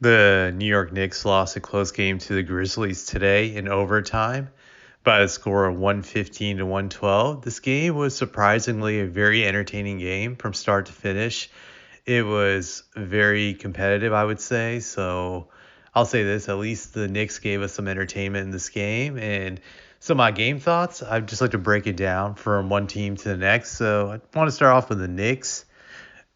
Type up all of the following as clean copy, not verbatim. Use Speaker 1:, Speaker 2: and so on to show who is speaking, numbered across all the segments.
Speaker 1: The New York Knicks lost a close game to the Grizzlies today in overtime by a score of 115 to 112. This game was surprisingly a very entertaining game from start to finish. It was very competitive, I would say. So I'll say this, at least the Knicks gave us some entertainment in this game. And so my game thoughts, I'd just like to break it down from one team to the next. So I want to start off with the Knicks.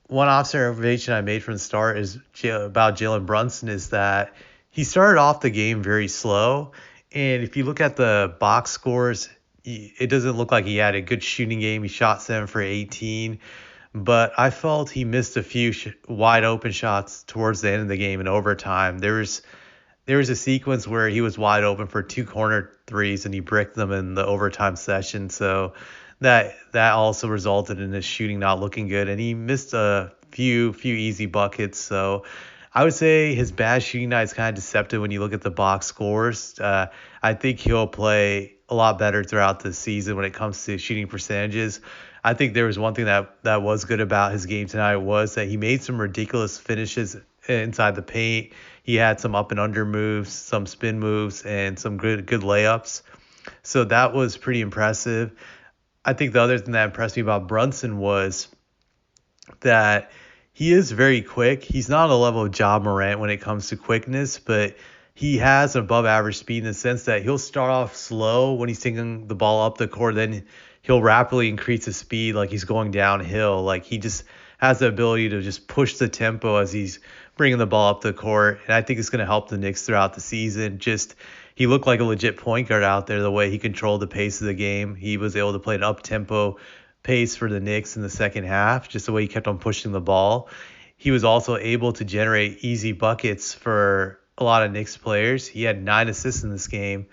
Speaker 1: One observation I made from the start is about Jalen Brunson is that he started off the game very slow. And if you look at the box scores, it doesn't look like he had a good shooting game. He shot 7 for 18, but I felt he missed a few wide open shots towards the end of the game in overtime. There was a sequence where he was wide open for 2 corner threes and he bricked them in the overtime session. So that also resulted in his shooting not looking good, and he missed a few easy buckets. So I would say his bad shooting night is kind of deceptive when you look at the box scores. I think he'll play a lot better throughout the season when it comes to shooting percentages. I think there was one thing that was good about his game tonight was that he made some ridiculous finishes inside the paint. He had some up and under moves, some spin moves, and some good layups. So that was pretty impressive. I think the other thing that impressed me about Brunson was that he is very quick. He's not on the level of Ja Morant when it comes to quickness, but he has an above average speed in the sense that he'll start off slow when he's taking the ball up the court, then he'll rapidly increase his speed like he's going downhill. Like he just has the ability to just push the tempo as he's bringing the ball up the court, and I think it's going to help the Knicks throughout the season. Just he looked like a legit point guard out there, the way he controlled the pace of the game. He was able to play an up-tempo pace for the Knicks in the second half, just the way he kept on pushing the ball. He was also able to generate easy buckets for a lot of Knicks players. He had 9 assists in this game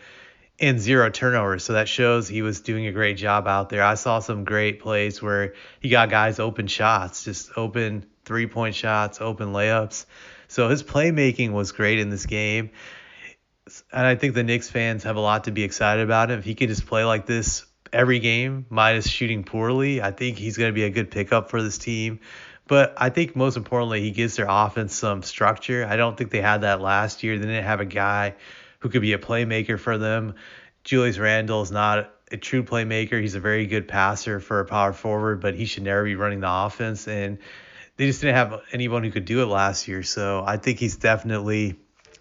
Speaker 1: and 0 turnovers, so that shows he was doing a great job out there. I saw some great plays where he got guys open shots, just open three-point shots, open layups. So his playmaking was great in this game. And I think the Knicks fans have a lot to be excited about him. If he could just play like this every game, minus shooting poorly, I think he's going to be a good pickup for this team. But I think most importantly, he gives their offense some structure. I don't think they had that last year. They didn't have a guy who could be a playmaker for them. Julius Randle is not a true playmaker. He's a very good passer for a power forward, but he should never be running the offense. And they just didn't have anyone who could do it last year. So I think he's definitely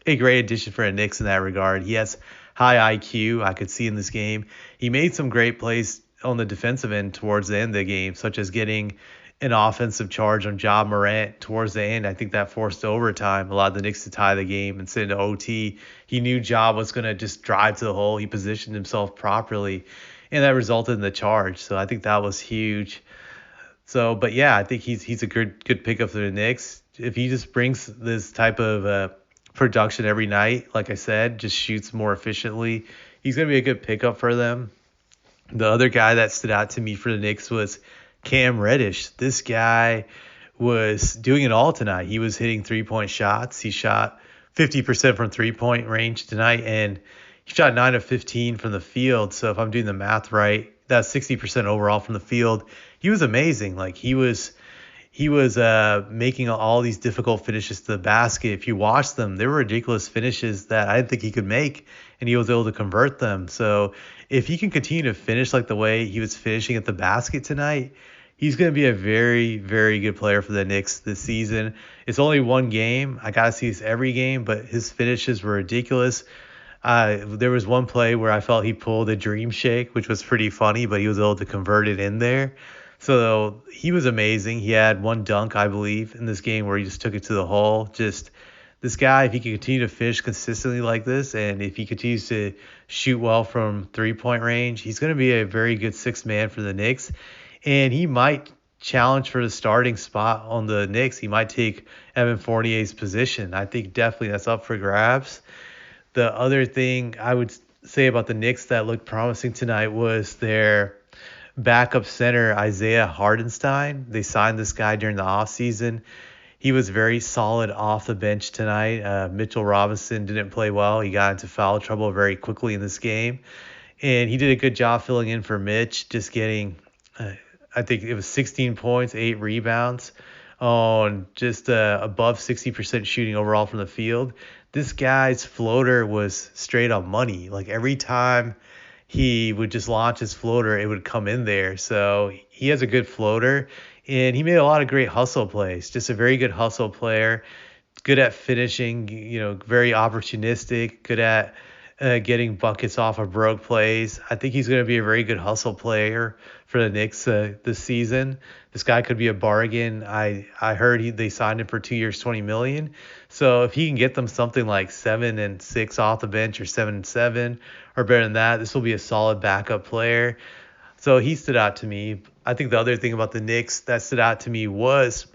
Speaker 1: a great addition for the Knicks in that regard. He has high IQ. I could see in this game. He made some great plays on the defensive end towards the end of the game, such as getting an offensive charge on Ja Morant towards the end. I think that forced overtime, allowed the Knicks to tie the game and send it to OT. He knew Ja was going to just drive to the hole. He positioned himself properly, and that resulted in the charge. So I think that was huge. So, but yeah, I think he's a good pickup for the Knicks. If he just brings this type of production every night, like I said, just shoots more efficiently, he's going to be a good pickup for them. The other guy that stood out to me for the Knicks was Cam Reddish. This guy was doing it all tonight. He was hitting 3-point shots. He shot 50% from 3-point range tonight, and he shot 9 of 15 from the field. So if I'm doing the math right, that's 60% overall from the field. He was amazing. Like he was making all these difficult finishes to the basket. If you watch them, they were ridiculous finishes that I didn't think he could make, and he was able to convert them. So if he can continue to finish like the way he was finishing at the basket tonight, he's going to be a very, very good player for the Knicks this season. It's only one game. I got to see this every game, but his finishes were ridiculous. There was one play where I felt he pulled a dream shake, which was pretty funny, but he was able to convert it in there. So he was amazing. He had one dunk, I believe, in this game where he just took it to the hole. Just this guy, if he can continue to fish consistently like this, and if he continues to shoot well from 3-point range, he's going to be a very good sixth man for the Knicks. And he might challenge for the starting spot on the Knicks. He might take Evan Fournier's position. I think definitely that's up for grabs. The other thing I would say about the Knicks that looked promising tonight was their backup center, Isaiah Hardenstein. They signed this guy during the offseason. He was very solid off the bench tonight. Mitchell Robinson didn't play well. He got into foul trouble very quickly in this game. And he did a good job filling in for Mitch, just getting, I think it was 16 points, 8 rebounds on just above 60% shooting overall from the field. This guy's floater was straight up money. Like every time he would just launch his floater, it would come in there. So he has a good floater, and he made a lot of great hustle plays. Just a very good hustle player, good at finishing, very opportunistic, good at getting buckets off of broke plays. I think he's going to be a very good hustle player for the Knicks this season. This guy could be a bargain. I heard they signed him for 2 years, 20 million. So if he can get them something like 7-6 off the bench, or 7-7 or better than that, this will be a solid backup player. So he stood out to me. I think the other thing about the Knicks that stood out to me was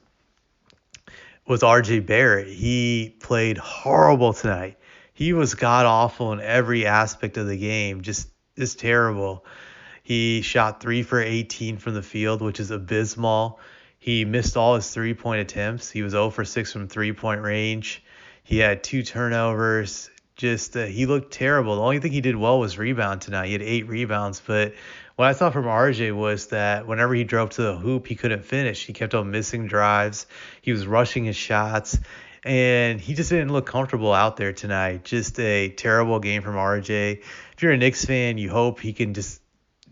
Speaker 1: RJ Barrett. He played horrible tonight. He was god awful in every aspect of the game, just terrible. He shot 3 for 18 from the field, which is abysmal. He missed all his 3-point attempts. He was 0 for 6 from 3-point range. He had 2 turnovers. He looked terrible. The only thing he did well was rebound tonight. He had 8 rebounds, but what I saw from RJ was that whenever he drove to the hoop, he couldn't finish. He kept on missing drives. He was rushing his shots, and he just didn't look comfortable out there tonight. Just a terrible game from RJ. If you're a Knicks fan, you hope he can just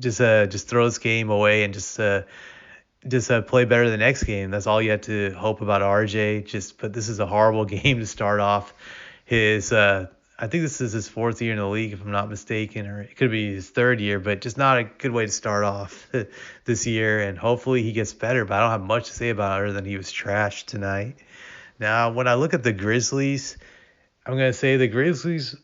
Speaker 1: throw this game away and just play better the next game. That's all you have to hope about RJ. But this is a horrible game to start off his. I think this is his 4th year in the league, if I'm not mistaken, or it could be his 3rd year, but just not a good way to start off this year. And hopefully he gets better, but I don't have much to say about it other than he was trash tonight. Now, when I look at the Grizzlies, I'm going to say the Grizzlies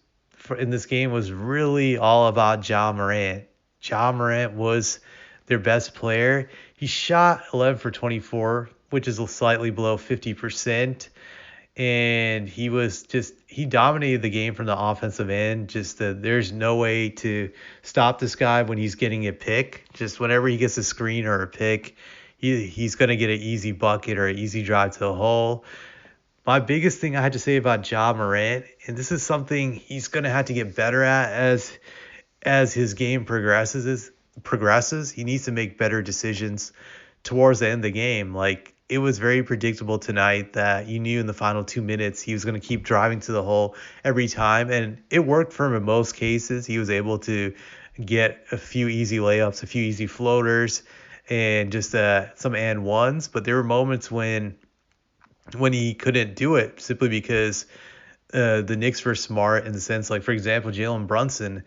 Speaker 1: in this game was really all about Ja Morant. Ja Morant was their best player. He shot 11 for 24, which is slightly below 50%. And he dominated the game from the offensive end. There's no way to stop this guy when he's getting a pick. Just whenever he gets a screen or a pick, he's going to get an easy bucket or an easy drive to the hole. My biggest thing I had to say about Ja Morant, and this is something he's going to have to get better at as his game progresses, he needs to make better decisions towards the end of the game. Like, it was very predictable tonight that you knew in the final 2 minutes he was going to keep driving to the hole every time, and it worked for him in most cases. He was able to get a few easy layups, a few easy floaters, and just some and ones. But there were moments when he couldn't do it simply because the Knicks were smart in the sense, like, for example, Jalen Brunson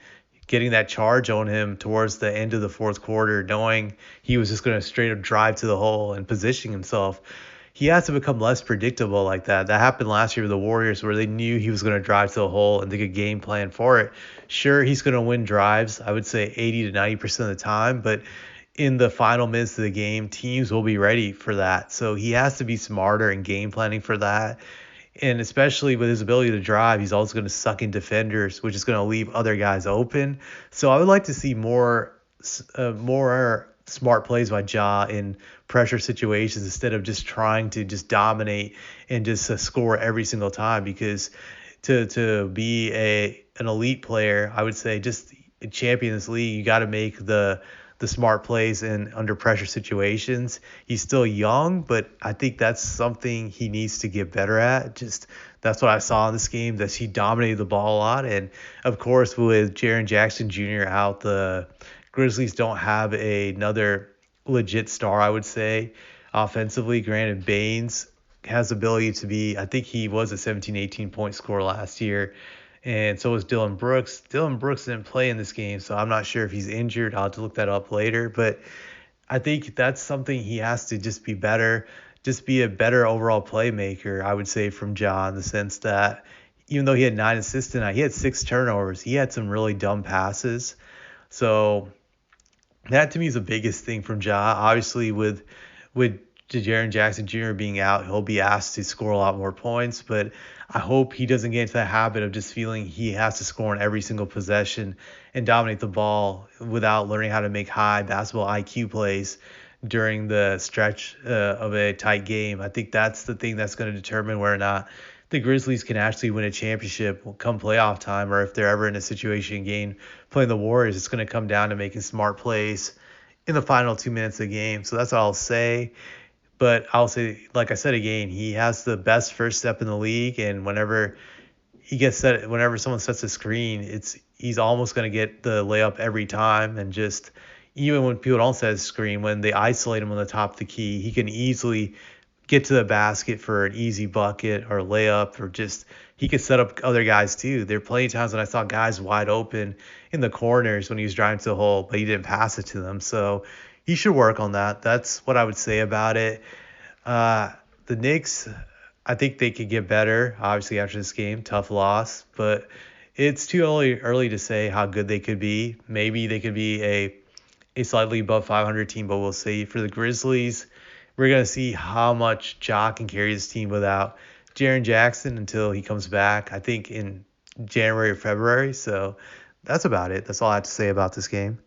Speaker 1: getting that charge on him towards the end of the 4th quarter, knowing he was just going to straight up drive to the hole and position himself. He has to become less predictable like that. That happened last year with the Warriors, where they knew he was going to drive to the hole and they could game plan for it. Sure, he's going to win drives, I would say 80 to 90% of the time, but in the final minutes of the game, teams will be ready for that. So he has to be smarter in game planning for that. And especially with his ability to drive, he's also going to suck in defenders, which is going to leave other guys open. So I would like to see more smart plays by Ja in pressure situations instead of just trying to just dominate and just score every single time. Because to be an elite player, I would say just a champion in this league, you got to make the smart plays in under pressure situations. He's still young, but I think that's something he needs to get better at. That's what I saw in this game, that he dominated the ball a lot. And of course, with Jaren Jackson Jr. out, the Grizzlies don't have another legit star, I would say, offensively. Granted, Baines has the ability to be, I think he was a 17, 18 point scorer last year. And so was Dylan Brooks. Dylan Brooks didn't play in this game, so I'm not sure if he's injured. I'll have to look that up later. But I think that's something he has to just be better, just be a better overall playmaker, I would say, from Ja, in the sense that even though he had 9 assists tonight, he had 6 turnovers. He had some really dumb passes. So that to me is the biggest thing from Ja. Obviously, with Jaren Jackson Jr. being out, he'll be asked to score a lot more points, but I hope he doesn't get into that habit of just feeling he has to score in every single possession and dominate the ball without learning how to make high basketball IQ plays during the stretch of a tight game. I think that's the thing that's going to determine whether or not the Grizzlies can actually win a championship come playoff time, or if they're ever in a situation game playing the Warriors. It's going to come down to making smart plays in the final 2 minutes of the game. So that's all I'll say. But I'll say, like I said again, he has the best first step in the league, and whenever someone sets a screen, he's almost going to get the layup every time. And just even when people don't set a screen, when they isolate him on the top of the key, he can easily get to the basket for an easy bucket or layup, or just he could set up other guys too. There are plenty of times when I saw guys wide open in the corners when he was driving to the hole, but he didn't pass it to them. So he should work on that. That's what I would say about it. Uh, the Knicks, I think they could get better. Obviously, after this game, tough loss, but it's too early to say how good they could be. Maybe they could be a slightly above 500 team, but we'll see. For the Grizzlies, we're gonna see how much Ja can carry this team without Jaren Jackson until he comes back. I think in January or February. So that's about it. That's all I have to say about this game.